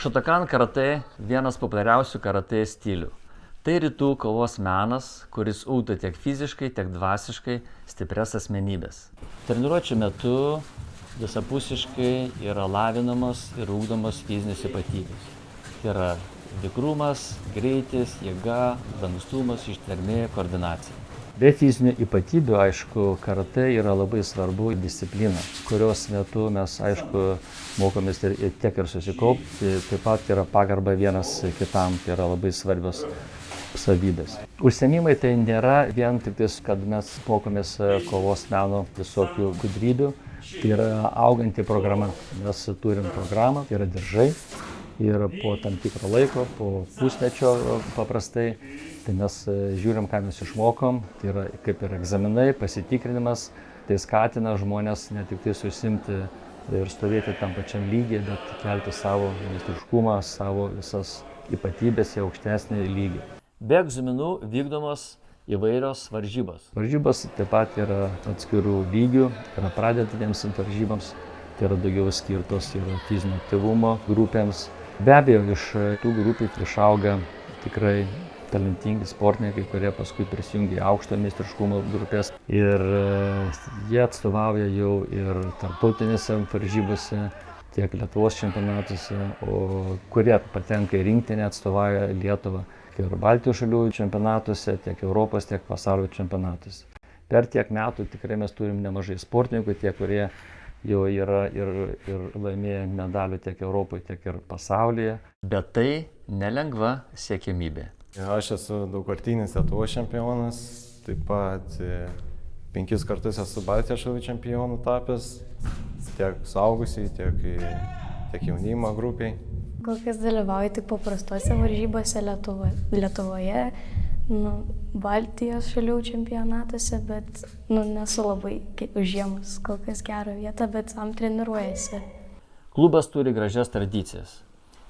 Šotokan karatė vienas populiariausių karatė stilių. Tai rytų kovos menas, kuris ugdo tiek fiziškai, tiek dvasiškai stiprias asmenybės. Treniruočių metu visapusiškai yra lavinamos ir ugdomos fizinės ypatybės. Tai yra vikrumas, greitis, jėga, lankstumas, ištvermė, koordinacija. Be fizinių ypatybių, aišku, karatė yra labai svarbu disciplina, kurios metu mes, aišku, mokomės tiek ir susikaupti, taip pat yra pagarba vienas kitam, tai yra labai svarbios savybės. Užsiėmimai tai nėra vien tik tais, kad mes mokomės kovos meno visokių gudrybių, tai yra auganti programa. Mes turim programą, tai yra diržai ir po tam tikro laiko, po pusmečio paprastai, tai mes žiūrim, ką mes išmokom, tai yra kaip ir egzaminai, pasitikrinimas, tai skatina žmonės ne tik tai susimti ir stovėti tam pačiam lygiai, bet kelti savo meistriškumą, savo visas ypatybės į aukštesnį lygį. Be egzaminų vykdomos įvairios varžybos. Varžybos taip pat yra atskirų lygių, yra pradedantiems varžyboms, tai yra daugiau skirtos yra fizinio aktyvumo grupėms. Be abejo, iš tų grupių išauga tikrai talentingi sportininkai, kurie paskui prisijungia į aukšto meistriškumo grupės. Ir jie atstovauja jau ir tarptautinėse varžybose, tiek Lietuvos čempionatuose, o kurie patenka į rinktinę, atstovauja Lietuvą ir Baltijos šalių čempionatuose, tiek Europos, tiek pasaulio čempionatuose. Per tiek metų tikrai mes turim nemažai sportininkų, tie, kurie jau yra ir laimėję medalių tiek Europoje, tiek ir pasaulyje. Bet tai nelengva siekiamybė. Aš esu daugkartinis Lietuvos čempionas, taip pat 5 kartus esu Baltijos šalių čempionų tapęs, tiek suaugusiai, tiek jaunimo grupiai. Kol kas dalyvauju tik paprastose varžybose Lietuvoje, Baltijos šalių čempionatuose, bet nesu labai užėmus kol kas gerą vietą, bet sam treniruojasi. Klubas turi gražias tradicijas.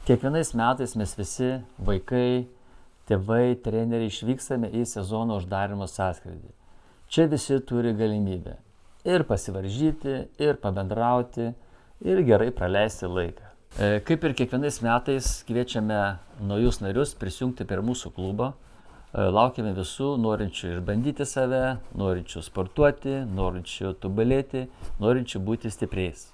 Kiekvienais metais mes visi, vaikai, tėvai, treneriai išvykstame į sezono uždarymo sąskrydį. Čia visi turi galimybę ir pasivaržyti, ir pabendrauti, ir gerai praleisti laiką. Kaip ir kiekvienais metais kviečiame naujus narius prisijungti prie mūsų klubo. Laukiame visų norinčių išbandyti save, norinčių sportuoti, norinčių tobulėti, norinčių būti stipriais.